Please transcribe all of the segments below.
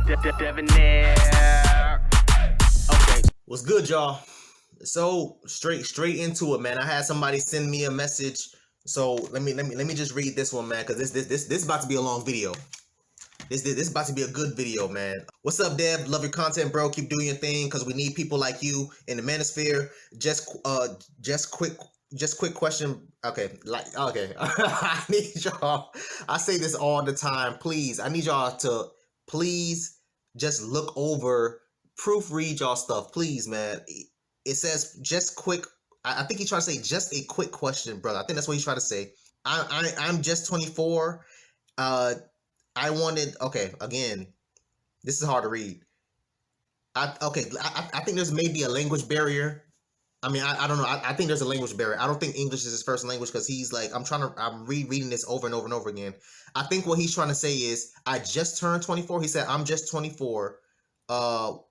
Debonair. Okay. What's good, y'all? So straight into it, man. I had somebody send me a message. So let me just read this one, man, because this is about to be a long video. This is about to be a good video, man. What's up, Dev? Love your content, bro. Keep doing your thing, because we need people like you in the manosphere. Just quick question. Okay. I need y'all. I say this all the time. Please, I need y'all to please just look over, proofread y'all stuff, please, man. It says just quick. I think he's trying to say just a quick question, brother. I think that's what he's trying to say. I'm just 24. I wanted, okay, again, this is hard to read. I think there's maybe a language barrier. I mean, I don't know. I think there's a language barrier. I don't think English is his first language, because he's like, I'm rereading this over and over and over again. I think what he's trying to say is, I just turned 24. He said, I'm just 24.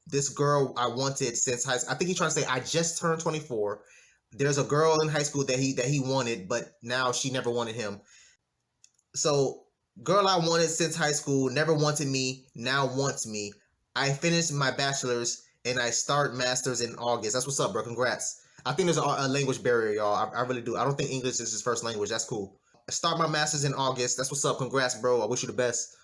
This girl I wanted since high school. I think he's trying to say, I just turned 24. There's a girl in high school that he wanted, but now she never wanted him. So, girl I wanted since high school, never wanted me, now wants me. I finished my bachelor's and I start master's in August. That's what's up, bro. Congrats. I think there's a language barrier, y'all. I really do. I don't think English is his first language. That's cool. I start my master's in August. That's what's up. Congrats, bro. I wish you the best.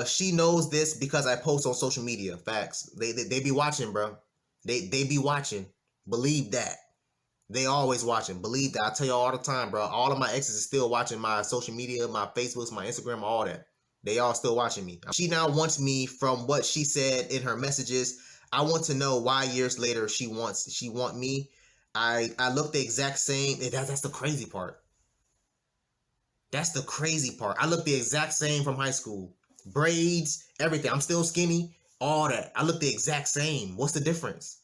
She knows this because I post on social media. Facts. They be watching, bro. They be watching. Believe that. They always watching. Believe that. I tell you all the time, bro. All of my exes are still watching my social media, my Facebooks, my Instagram, all that. They all still watching me. She now wants me from what she said in her messages. I want to know why years later she want me. I look the exact same. That's the crazy part. That's the crazy part. I look the exact same from high school. Braids, everything. I'm still skinny, all that. I look the exact same. What's the difference?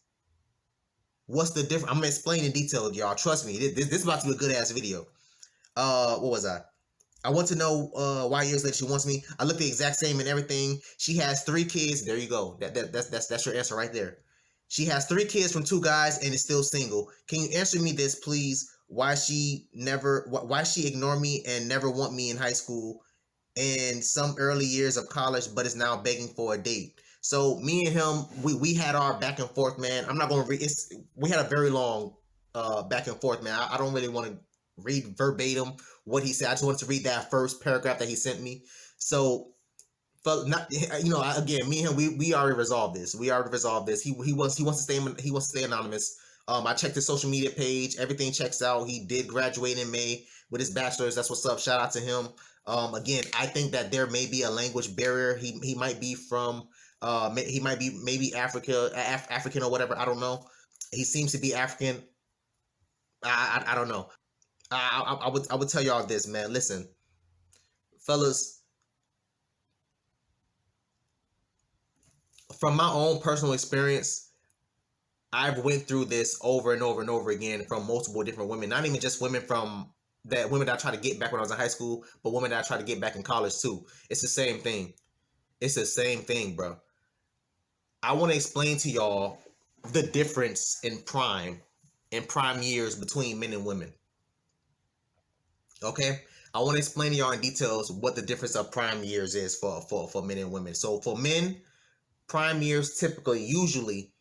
What's the difference? I'm gonna explain in detail, y'all. Trust me. This is about to be a good ass video. What was I? I want to know why years later she wants me. I look the exact same and everything. She has 3 kids. There you go. That's your answer right there. She has 3 kids from 2 guys and is still single. Can you answer me this, please? Why she ignored me and never want me in high school and some early years of college, but is now begging for a date? So me and him, we had our back and forth, man. I'm not gonna read. We had a very long back and forth, man. I don't really want to read verbatim what he said. I just wanted to read that first paragraph that he sent me. So, again, me and him, we already resolved this. He wants to stay anonymous. I checked his social media page. Everything checks out. He did graduate in May with his bachelor's. That's what's up. Shout out to him. Again, I think that there may be a language barrier. He might be from he might be maybe African or whatever. I don't know. He seems to be African. I don't know. I would tell y'all this, man. Listen, fellas, from my own personal experience, I've went through this over and over and over again from multiple different women. Not even just women that I tried to get back when I was in high school, but women that I tried to get back in college too. It's the same thing. It's the same thing, bro. I want to explain to y'all the difference in prime years between men and women. Okay? I want to explain to y'all in details what the difference of prime years is for men and women. So for men, prime years typically, usually,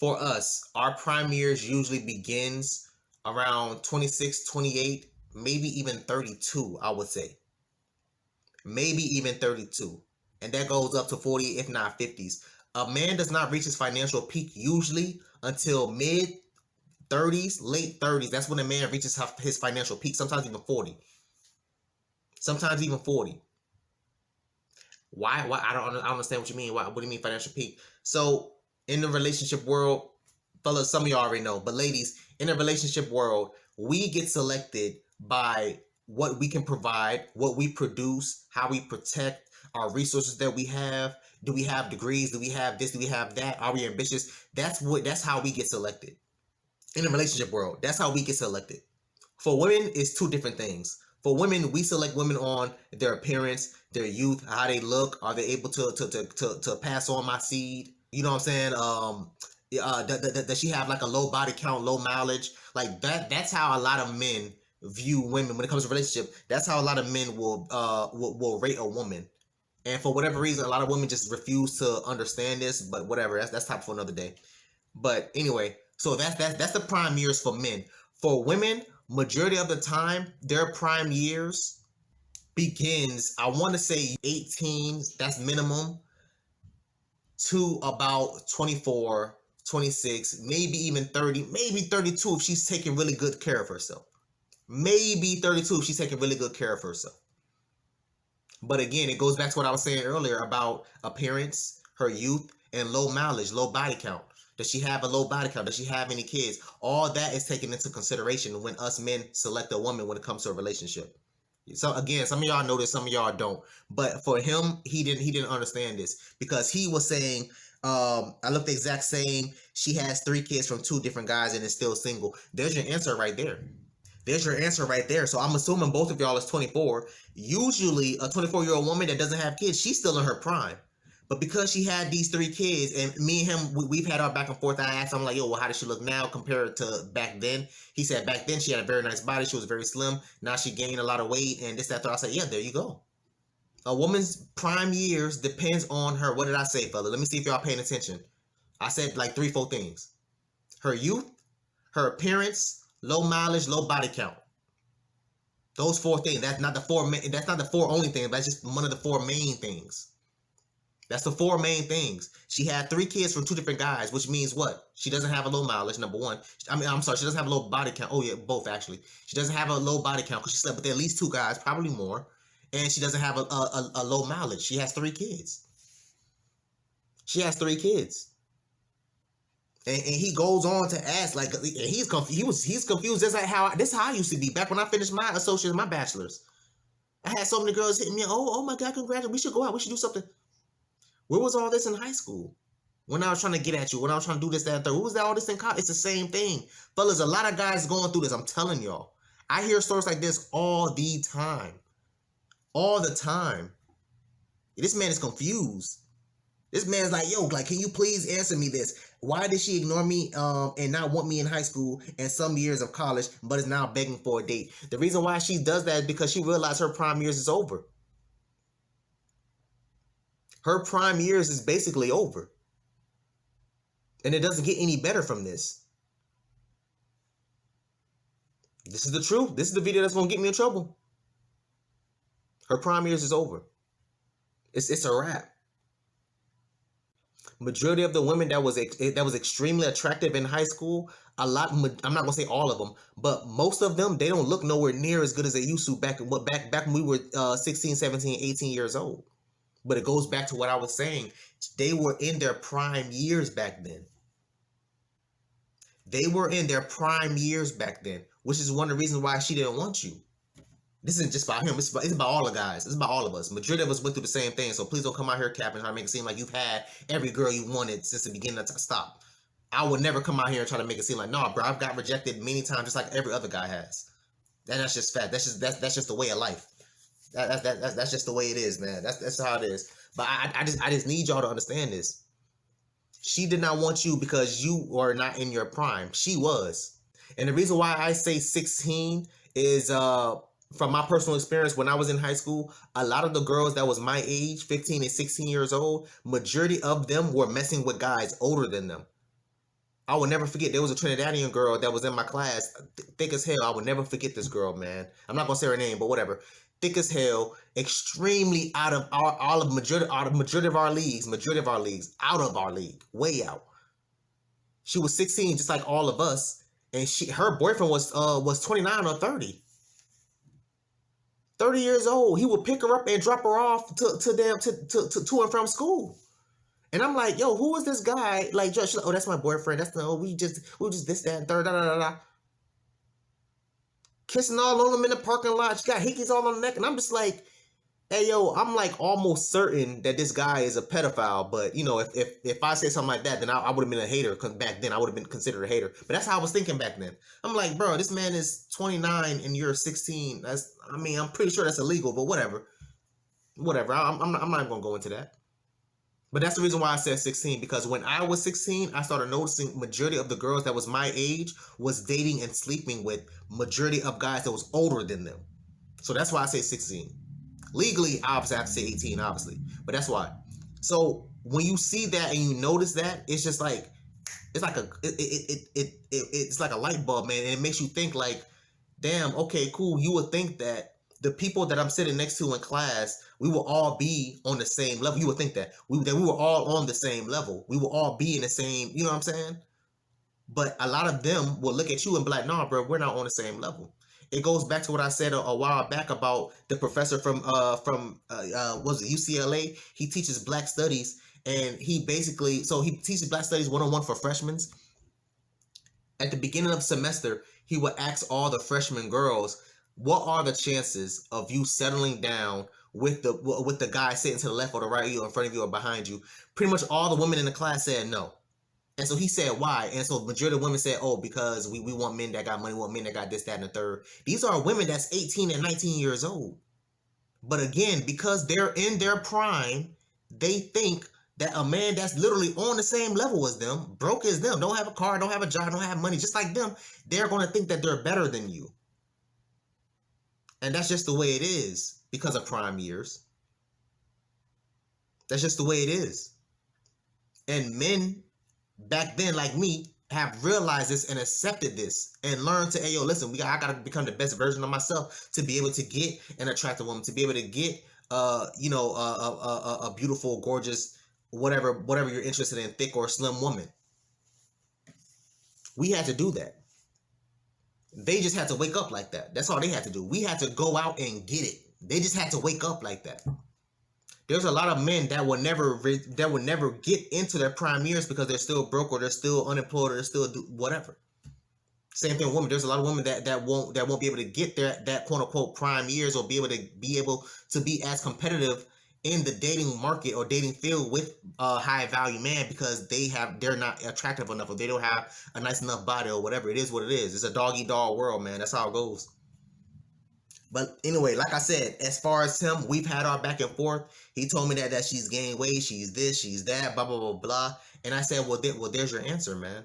for us, our prime years usually begins around 26, 28, maybe even 32, I would say. Maybe even 32. And that goes up to 40, if not 50s. A man does not reach his financial peak usually until mid-30s, late 30s. That's when a man reaches his financial peak, sometimes even 40. Sometimes even 40. Why? I don't understand what you mean. What do you mean financial peak? So, in the relationship world, fellas, some of y'all already know, but ladies, in the relationship world, we get selected by what we can provide, what we produce, how we protect our resources that we have. Do we have degrees? Do we have this? Do we have that? Are we ambitious? That's how we get selected. In the relationship world, that's how we get selected. For women, it's 2 different things. For women, we select women on their appearance, their youth, how they look. Are they able to pass on my seed? You know what I'm saying? Does she have like a low body count, low mileage? Like that. That's how a lot of men view women when it comes to relationship. That's how a lot of men will rate a woman. And for whatever reason, a lot of women just refuse to understand this. But whatever, that's topic for another day. But anyway, so that's the prime years for men. For women, majority of the time, their prime years begins, I want to say 18, that's minimum, to about 24, 26, maybe even 30, maybe 32 if she's taking really good care of herself. Maybe 32 if she's taking really good care of herself. But again, it goes back to what I was saying earlier about appearance, her youth, and low mileage, low body count. Does she have a low body count? Does she have any kids? All that is taken into consideration when us men select a woman when it comes to a relationship. So again, some of y'all know this, some of y'all don't. But for him, he didn't understand this because he was saying, I looked the exact same. She has 3 kids from 2 different guys and is still single. There's your answer right there. There's your answer right there. So I'm assuming both of y'all is 24. Usually a 24-year-old woman that doesn't have kids, she's still in her prime. But because she had these 3 kids, and me and him, we've had our back and forth. I asked him, like, yo, well, how does she look now compared to back then? He said back then she had a very nice body. She was very slim. Now she gained a lot of weight and this, that, that. I said, yeah, there you go. A woman's prime years depends on her. What did I say, fella? Let me see if y'all paying attention. I said like 3, 4 things. Her youth, her appearance, low mileage, low body count. Those 4 things. That's not the 4 only things. That's just one of the 4 main things. That's the 4 main things. She had 3 kids from 2 different guys, which means what? She doesn't have a low mileage, number 1. I'm sorry, she doesn't have a low body count. Oh yeah, both actually. She doesn't have a low body count because she slept with at least 2 guys, probably more. And she doesn't have a low mileage. She has 3 kids. She has 3 kids. And he goes on to ask, like, he's confused. He's confused. This is how I used to be back when I finished my associates, my bachelor's. I had so many girls hitting me. Oh my God, congratulations. We should go out. We should do something. Where was all this in high school? When I was trying to get at you, when I was trying to do this, that, and third. Where was that all this in college? It's the same thing. Fellas, a lot of guys going through this. I'm telling y'all. I hear stories like this all the time. All the time. This man is confused. This man's like, yo, like, can you please answer me this? Why did she ignore me and not want me in high school and some years of college, but is now begging for a date? The reason why she does that is because she realized her prime years is over. Her prime years is basically over. And it doesn't get any better from this. This is the truth. This is the video that's going to get me in trouble. Her prime years is over. It's a wrap. Majority of the women that was extremely attractive in high school, I'm not going to say all of them, but most of them, they don't look nowhere near as good as they used to back when we were 16, 17, 18 years old. But it goes back to what I was saying. They were in their prime years back then. They were in their prime years back then, which is one of the reasons why she didn't want you. This isn't just about him. It's about all the guys. It's about all of us. Majority of us went through the same thing. So please don't come out here capping and try to make it seem like you've had every girl you wanted since the beginning of time. Stop. I would never come out here and try to make it seem like, nah, bro, I've got rejected many times just like every other guy has. That's just fact. That's just the way of life. That's just the way it is, man. That's how it is. But I just need y'all to understand this. She did not want you because you are not in your prime. She was. And the reason why I say 16 is from my personal experience when I was in high school, a lot of the girls that was my age, 15 and 16 years old, majority of them were messing with guys older than them. I will never forget, there was a Trinidadian girl that was in my class, thick as hell. I will never forget this girl, man. I'm not going to say her name, but whatever. Thick as hell, extremely out of majority of our leagues, out of our league, way out. She was 16, just like all of us, and her boyfriend was 29 or 30. 30 years old. He would pick her up and drop her off to and from school. And I'm like, yo, who is this guy? Like, she's like, oh, that's my boyfriend. We just this, that, and third, da, da, da, da. Kissing all on him in the parking lot. She got hickeys all on the neck. And I'm just like, hey, yo, I'm like almost certain that this guy is a pedophile. But, you know, if I say something like that, then I would have been a hater. Because back then, I would have been considered a hater. But that's how I was thinking back then. I'm like, bro, this man is 29 and you're 16. I'm pretty sure that's illegal, but whatever. Whatever. I'm not even going to go into that. But that's the reason why I said 16, because when I was 16, I started noticing majority of the girls that was my age was dating and sleeping with majority of guys that was older than them. So that's why I say 16. Legally, obviously, I have to say 18, obviously, but that's why. So when you see that and you notice that, it's just like it's like it's like a light bulb, man, and it makes you think like, damn, okay, cool. You would think that the people that I'm sitting next to in class, we will all be on the same level. You would think that we were all on the same level. We will all be in the same, you know what I'm saying? But a lot of them will look at you and be like, nah, bro, we're not on the same level. It goes back to what I said a while back about the professor from was it UCLA? He teaches Black Studies, and he teaches Black Studies 101 for freshmen. At the beginning of the semester, he would ask all the freshman girls, what are the chances of you settling down with the guy sitting to the left or the right of you, in front of you, or behind you? Pretty much all the women in the class said no. And so he said, why? And so the majority of women said, oh, because we want men that got money, we want men that got this, that, and the third. These are women that's 18 and 19 years old. But again, because they're in their prime, they think that a man that's literally on the same level as them, broke as them, don't have a car, don't have a job, don't have money, just like them, they're going to think that they're better than you. And that's just the way it is because of prime years. That's just the way it is. And men back then, like me, have realized this and accepted this and learned to, hey, yo, listen, I got to become the best version of myself to be able to get an attractive woman, to be able to get, a beautiful, gorgeous, whatever you're interested in, thick or slim woman. We had to do that. They just had to wake up like that. That's all they had to do. We had to go out and get it. They just had to wake up like that. There's a lot of men that will never get into their prime years because they're still broke or they're still unemployed or they're still whatever. Same thing with women. There's a lot of women that won't be able to get that quote unquote prime years or be able to be as competitive in the dating market or dating field with a high value man because they're not attractive enough or they don't have a nice enough body or whatever. It is what it is. It's a dog-eat-dog world, man. That's how it goes. But anyway, like I said, as far as him, we've had our back and forth. He told me that she's gained weight, she's this, she's that, blah, blah, blah, blah. And I said, well, there's your answer, man.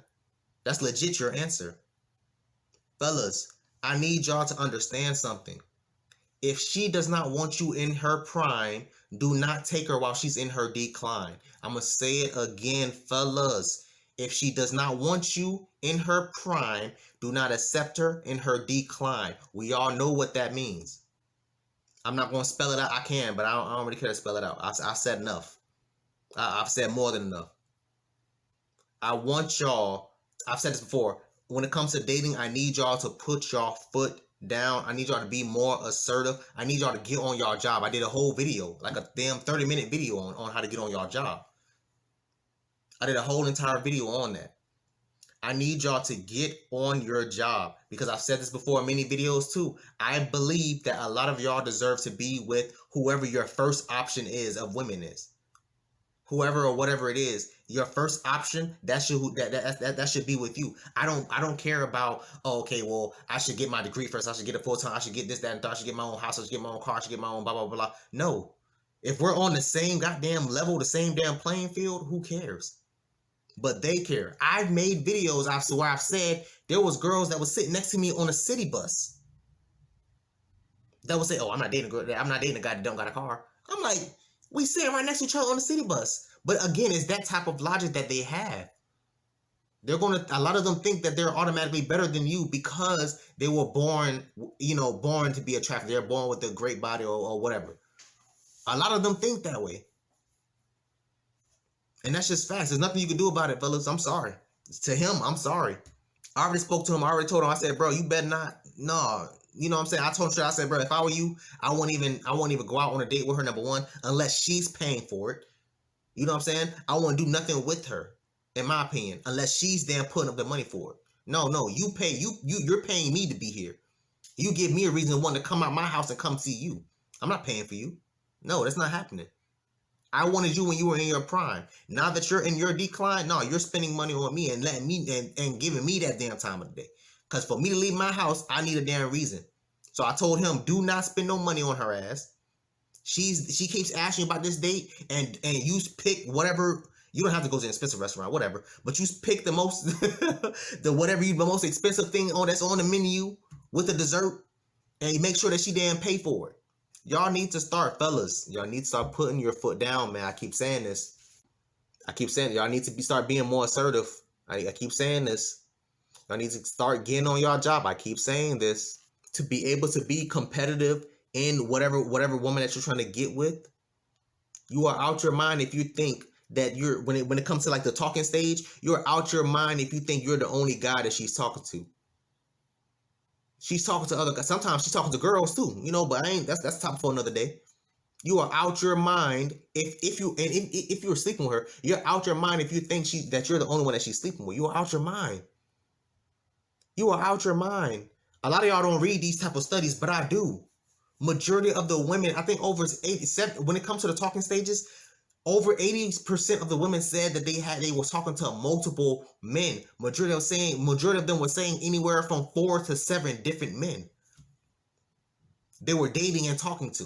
That's legit your answer. Fellas, I need y'all to understand something. If she does not want you in her prime, do not take her while she's in her decline. I'm going to say it again, fellas. If she does not want you in her prime, do not accept her in her decline. We all know what that means. I'm not going to spell it out. I can, but I don't really care to spell it out. I've said enough. I've said more than enough. I want y'all, I've said this before, when it comes to dating, I need y'all to put y'all foot down. I need y'all to be more assertive. I need y'all to get on y'all job. I did a whole video, like a damn 30-minute video on how to get on y'all job. I did a whole entire video on that. I need y'all to get on your job because I've said this before in many videos too. I believe that a lot of y'all deserve to be with whoever your first option is of women is. Whoever or whatever it is, your first option, that should be with you. I don't care about, oh, okay, well, I should get my degree first. I should get a full-time. I should get this, that, and that. I should get my own house. I should get my own car. I should get my own blah, blah, blah. No. If we're on the same goddamn level, the same damn playing field, who cares? But they care. I've made videos where I've said there was girls that was sitting next to me on a city bus that would say, oh, I'm not dating a guy that don't got a car. I'm like, we sitting right next to each other on the city bus. But again, it's that type of logic that they have. A lot of them think that they're automatically better than you because they were born to be attractive. They're born with a great body or whatever. A lot of them think that way. And that's just facts. There's nothing you can do about it, fellas. I'm sorry. To him, I'm sorry. I already spoke to him. I already told him. I said, bro, you better not. No. You know what I'm saying? I told him straight. I said, bro, if I were you, I won't even go out on a date with her, number one, unless she's paying for it. You know what I'm saying? I won't do nothing with her, in my opinion, unless she's damn putting up the money for it. No, you pay. You're paying me to be here. You give me a reason to want to come out my house and come see you. I'm not paying for you. No, that's not happening. I wanted you when you were in your prime. Now that you're in your decline, no, you're spending money on me and letting me and giving me that damn time of the day. Because for me to leave my house, I need a damn reason. So I told him, do not spend no money on her ass. She keeps asking about this date and you pick whatever. You don't have to go to an expensive restaurant, whatever. But you pick the most, the most expensive thing that's on the menu with the dessert, and you make sure that she damn pay for it. Y'all need to start, fellas. Y'all need to start putting your foot down, man. I keep saying this. Y'all need to start being more assertive. I keep saying this. Y'all need to start getting on your job. I keep saying this. To be able to be competitive in whatever woman that you're trying to get with, you are out your mind if you think that you're when it comes to like the talking stage, you're out your mind if you think you're the only guy that she's talking to. She's talking to other guys. Sometimes she's talking to girls too, you know, but that's the topic for another day. You are out your mind if you're sleeping with her, you're out your mind if you think that you're the only one that she's sleeping with. You are out your mind. You are out your mind. A lot of y'all don't read these type of studies, but I do. Majority of the women, I think over 87, when it comes to the talking stages, over 80% of the women said that they were talking to multiple men. Majority of them were saying anywhere from 4 to 7 different men they were dating and talking to.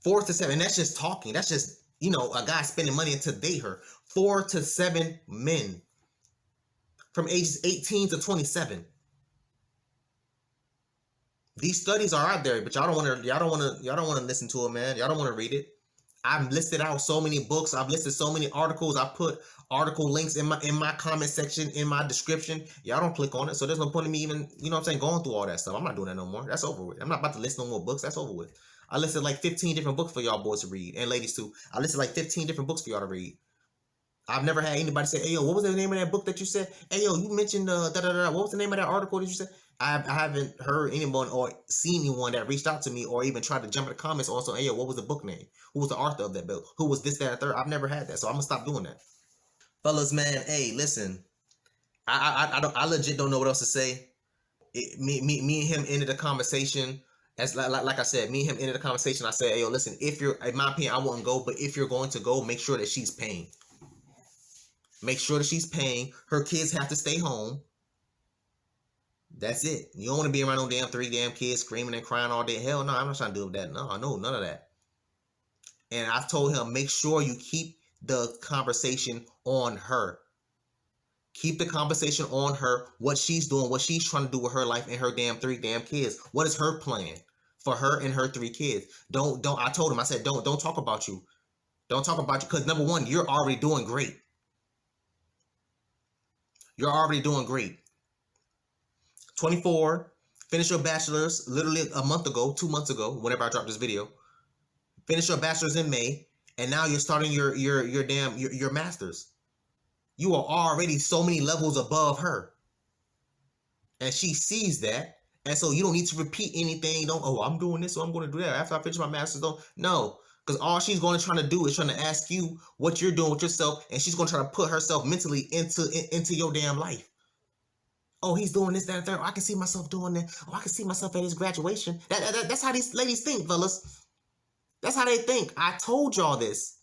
4 to 7. That's just talking. That's just, you know, a guy spending money to date her. 4 to 7 men from ages 18 to 27. These studies are out there, but y'all don't want to listen to it, man. Y'all don't want to read it. I've listed out so many books. I've listed so many articles. I put article links in my comment section, in my description. Y'all don't click on it, so there's no point in me even, you know what I'm saying, going through all that stuff. I'm not doing that no more. That's over with. I'm not about to list no more books. That's over with. I listed like 15 different books for y'all boys to read, and ladies too. I listed like 15 different books for y'all to read. I've never had anybody say, "Hey yo, what was the name of that book that you said? Hey yo, you mentioned What was the name of that article that you said?" I haven't heard anyone or seen anyone that reached out to me or even tried to jump in the comments also. Hey yo, what was the book name? Who was the author of that book? Who was this, that, and third? I've never had that, so I'm gonna stop doing that. Fellas, man, hey, listen, I legit don't know what else to say. Me and him ended the conversation. As like I said, me and him ended the conversation. I said, hey yo, listen, if you're, in my opinion, I wouldn't go, but if you're going to go, make sure that she's paying. Make sure that she's paying. Her kids have to stay home. That's it. You don't want to be around no 3 damn kids screaming and crying all day. Hell no, I'm not trying to do that. No, none of that. And I told him, make sure you keep the conversation on her. Keep the conversation on her, what she's doing, what she's trying to do with her life and her 3 damn kids. What is her plan for her and her 3 kids? I told him, I said, don't talk about you. Don't talk about you, because number one, you're already doing great. You're already doing great. 24, finish your bachelor's literally a month ago, 2 months ago, whenever I dropped this video. Finish your bachelor's in May, and now you're starting your master's. You are already so many levels above her. And she sees that. And so you don't need to repeat anything. I'm doing this, so I'm going to do that. After I finish my master's, no. Because all she's going to try to do is trying to ask you what you're doing with yourself, and she's going to try to put herself mentally into your damn life. Oh, he's doing this, that, and third. Oh, I can see myself doing that. Oh, I can see myself at his graduation. That's how these ladies think, fellas. That's how they think. I told y'all this.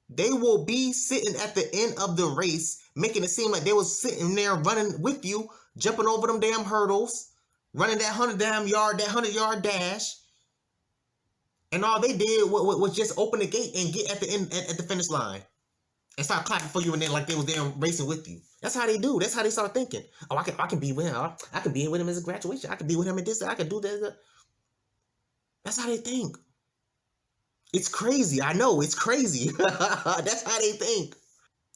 They will be sitting at the end of the race, making it seem like they was sitting there running with you, jumping over them damn hurdles, running that 100-yard dash. And all they did was just open the gate and get at the end, at the finish line, and start clapping for you, and then like they was there racing with you. That's how they do. That's how they start thinking. Oh, I can be with him. I can be with him as a graduation. I can be with him at this. I can do that. That's how they think. It's crazy. I know it's crazy. That's how they think.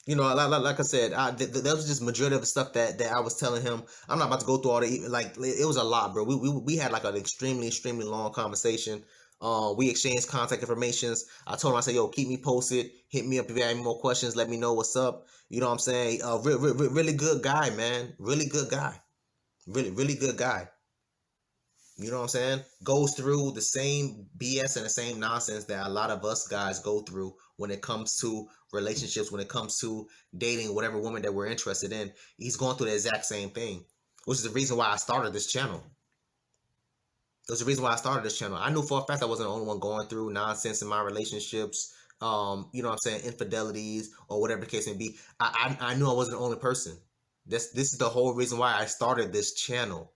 You know, like I said, that was just majority of the stuff that I was telling him. I'm not about to go through all the, like, it was a lot, bro. We had like an extremely long conversation. We exchanged contact informations. I told him, I said, yo, keep me posted. Hit me up if you have any more questions. Let me know what's up. You know what I'm saying? Really good guy, man. Really good guy. Really good guy. You know what I'm saying? Goes through the same BS and the same nonsense that a lot of us guys go through when it comes to relationships, when it comes to dating whatever woman that we're interested in. He's going through the exact same thing, which is the reason why I started this channel. That's the reason why I started this channel. I knew for a fact I wasn't the only one going through nonsense in my relationships, you know what I'm saying, infidelities or whatever the case may be. I knew I wasn't the only person. This is the whole reason why I started this channel.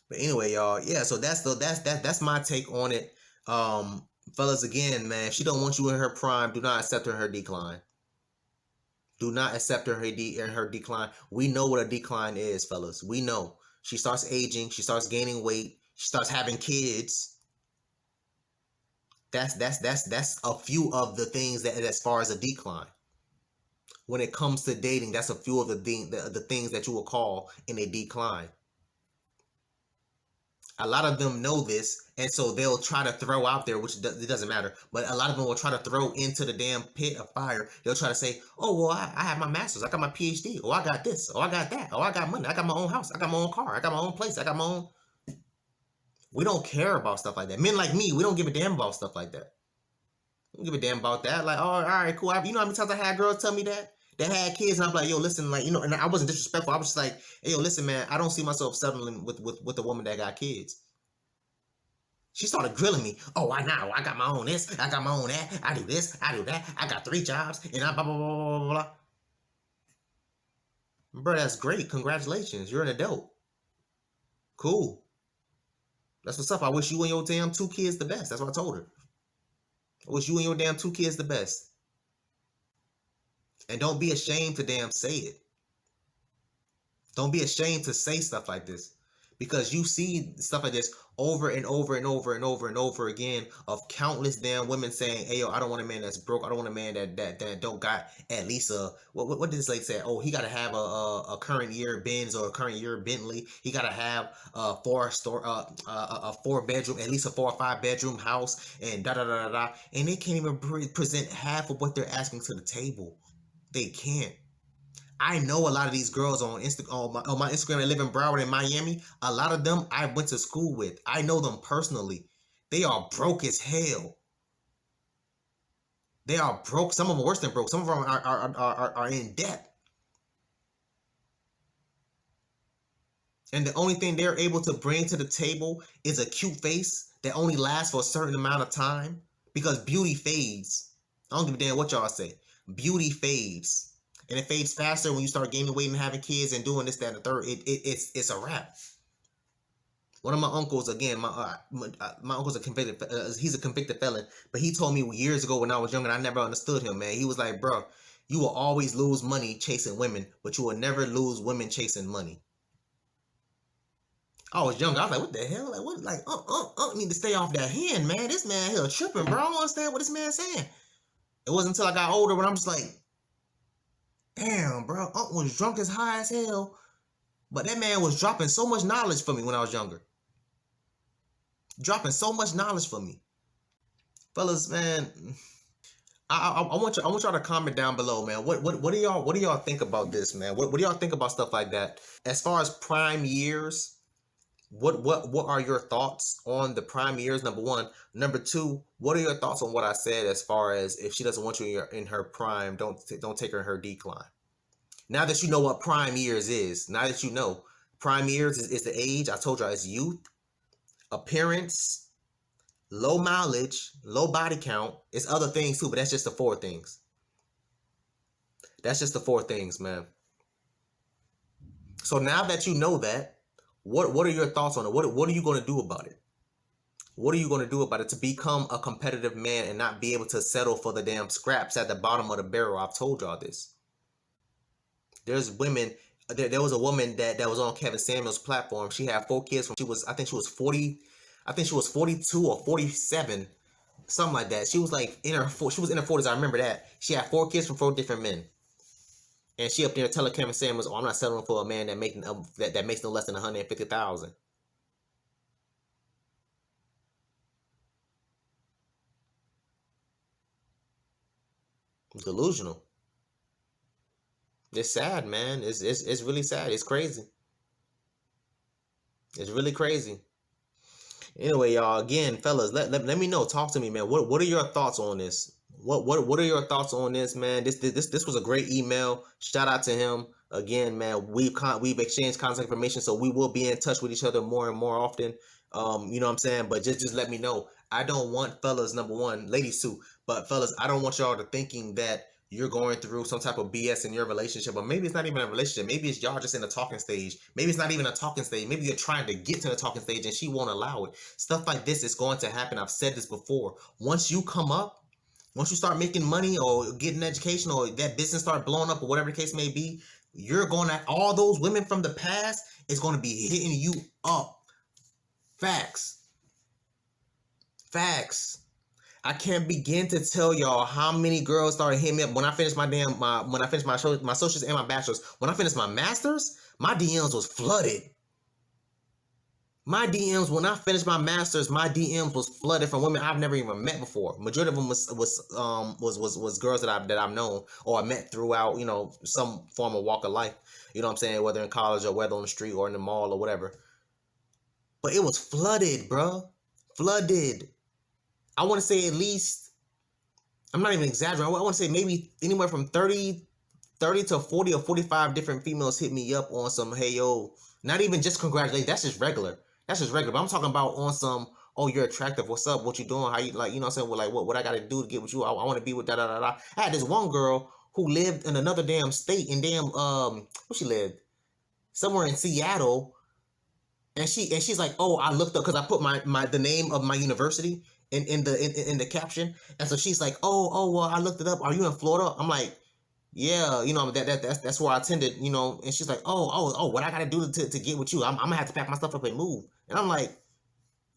But anyway, y'all, yeah, so that's my take on it. Fellas, again, man, if she don't want you in her prime, do not accept her in her decline. Do not accept her in her decline. We know what a decline is, fellas. We know. She starts aging, she starts gaining weight, She starts having kids. That's a few of the things that, as far as a decline. When it comes to dating, that's a few of the things that you will call in a decline. A lot of them know this, and so they'll try to throw out there, which it doesn't matter, but a lot of them will try to throw into the damn pit of fire. They'll try to say, oh, well, I have my master's, I got my PhD, oh, I got this, oh, I got that, oh, I got money, I got my own house, I got my own car, I got my own place, I got my own. We don't care about stuff like that. Men like me, we don't give a damn about stuff like that. We don't give a damn about that. Like, oh, all right, cool. You know how many times I had girls tell me that? That had kids, and I'm like, yo, listen, like, you know, and I wasn't disrespectful. I was just like, hey, yo, listen, man, I don't see myself settling with a woman that got kids. She started grilling me. Oh, I got my own this, I got my own that, I do this, I do that, I got 3 jobs, and I blah, blah, blah, blah, blah, blah. Bro, that's great. Congratulations. You're an adult. Cool. That's what's up. I wish you and your damn 2 kids the best. That's what I told her. I wish you and your damn 2 kids the best. And don't be ashamed to damn say it. Don't be ashamed to say stuff like this. Because you see stuff like this over and over and over and over and over again of countless damn women saying, hey, yo, I don't want a man that's broke. I don't want a man that don't got at least a, what did this lady say? Oh, he got to have a current year Benz or a current year Bentley. He got to have a 4-bedroom, at least a 4 or 5 bedroom house, and da-da-da-da-da. And they can't even present half of what they're asking to the table. They can't. I know a lot of these girls on my Instagram that live in Broward and Miami. A lot of them I went to school with. I know them personally. They are broke as hell. They are broke. Some of them are worse than broke. Some of them are in debt. And the only thing they're able to bring to the table is a cute face that only lasts for a certain amount of time, because beauty fades. I don't give a damn what y'all say. Beauty fades. And it fades faster when you start gaining weight and having kids and doing this, that, and the third. It's a wrap. One of my uncles, again, my uncle's a convicted, he's a convicted felon, but he told me years ago when I was younger, and I never understood him, man. He was like, bro, you will always lose money chasing women, but you will never lose women chasing money. I was younger. I was like, what the hell? Like, what? Like, need to stay off that hand, man. This man here tripping, bro. I don't understand what this man's saying. It wasn't until I got older when I'm just like, damn, bro, Unc was drunk as high as hell, but that man was dropping so much knowledge for me when I was younger. Dropping so much knowledge for me. Fellas, man, I want y'all to comment down below, man. What do y'all think about this, man? What do y'all think about stuff like that? As far as prime years, what are your thoughts on the prime years? Number 1. Number 2, what are your thoughts on what I said as far as if she doesn't want you in her prime, don't take her in her decline? Now that you know what prime years is, now that you know prime years is the age, I told y'all, it's youth, appearance, low mileage, low body count. It's other things too, but that's just the 4 things. That's just the 4 things, man. So now that you know that, what are your thoughts on it? What are you going to do about it? What are you going to do about it to become a competitive man and not be able to settle for the damn scraps at the bottom of the barrel? I've told y'all this. There's women. There was a woman that was on Kevin Samuels' platform. She had 4 kids from I think she was 40. I think she was 42 or 47, something like that. She was like she was in her 40s. I remember that. She had 4 kids from 4 different men. And she up there telling Kevin Samuels, "Oh, I'm not settling for a man that makes no less than $150,000." Delusional. It's sad, man. It's really sad. It's crazy. It's really crazy. Anyway, y'all, again, fellas, let me know. Talk to me, man. What are your thoughts on this? What are your thoughts on this, man? This was a great email. Shout out to him. Again, man, we've exchanged contact information, so we will be in touch with each other more and more often. You know what I'm saying? But just let me know. I don't want fellas, number 1, ladies too, but fellas, I don't want y'all to thinking that you're going through some type of BS in your relationship, or maybe it's not even a relationship. Maybe it's y'all just in a talking stage. Maybe it's not even a talking stage. Maybe you're trying to get to the talking stage and she won't allow it. Stuff like this is going to happen. I've said this before. Once you come up, once you start making money or getting education or that business start blowing up or whatever the case may be, you're going to, all those women from the past is going to be hitting you up. Facts. I can't begin to tell y'all how many girls started hitting me up when I finished my associates and my bachelor's. When I finished my master's, my DMs was flooded. My DMs, when I finished my master's, my DMs was flooded from women I've never even met before. Majority of them was girls that I've known or I met throughout, some form of walk of life. You know what I'm saying? Whether in college or whether on the street or in the mall or whatever. But it was flooded, bro. Flooded. I want to say at least, I'm not even exaggerating. I want to say maybe anywhere from 30 to 40 or 45 different females hit me up on some, hey, yo, not even just congratulations. That's just regular. But I'm talking about on some, oh, you're attractive. What's up? What you doing? How you, like, you know what I'm saying? Well, like, what I got to do to get with you? I want to be with da-da-da-da. I had this one girl who lived in another damn state in where she lived? Somewhere in Seattle. And she's like, oh, I looked up, because I put the name of my university in the caption, and so she's like, oh, well, I looked it up. Are you in Florida? I'm like, yeah, that's where I attended, And she's like, oh, what I gotta do to get with you? I'm gonna have to pack my stuff up and move. And I'm like,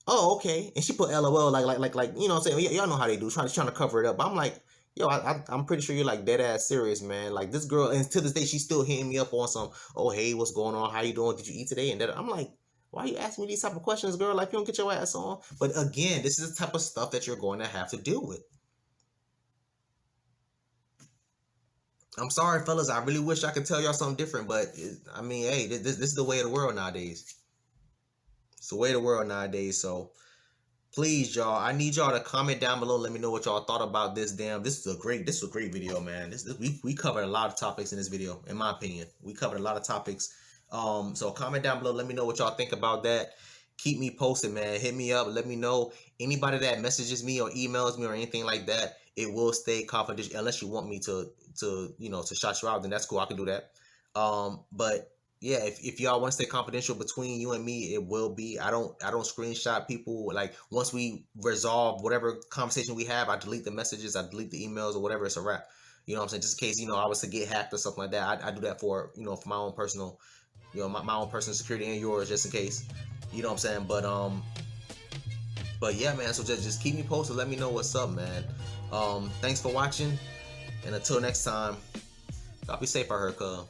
oh, okay. And she put LOL, like, you know what I'm saying? Y'all know how they do, trying to cover it up. But I'm like, yo, I'm pretty sure you're like dead ass serious, man. Like, this girl, and to this day, she's still hitting me up on some, oh, hey, what's going on? How you doing? Did you eat today? And that, I'm like, why are you asking me these type of questions, girl? Like, you don't get your ass on. But again, this is the type of stuff that you're going to have to deal with. I'm sorry, fellas. I really wish I could tell y'all something different, but I mean, hey, this is the way of the world nowadays. It's the way of the world nowadays. So please, y'all, I need y'all to comment down below. Let me know what y'all thought about this. This was a great video, man. We covered a lot of topics in this video, in my opinion. We covered a lot of topics. So comment down below. Let me know what y'all think about that. Keep me posted, man. Hit me up. Let me know. Anybody that messages me or emails me or anything like that, it will stay confidential unless you want me to shout you out. Then that's cool. I can do that. But yeah, if y'all want to stay confidential between you and me, it will be. I don't screenshot people. Like, once we resolve whatever conversation we have, I delete the messages, I delete the emails or whatever. It's a wrap. You know what I'm saying? Just in case, I was to get hacked or something like that. I do that for for my own personal, my own personal security and yours, just in case. You know what I'm saying? But yeah, man. So just keep me posted. Let me know what's up, man. Thanks for watching, and until next time, y'all be safe out here, cuz.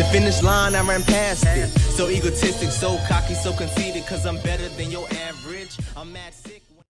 Finish line, I ran past it. So egotistic, so cocky, so conceited, cause I'm better than your average. I'm mad.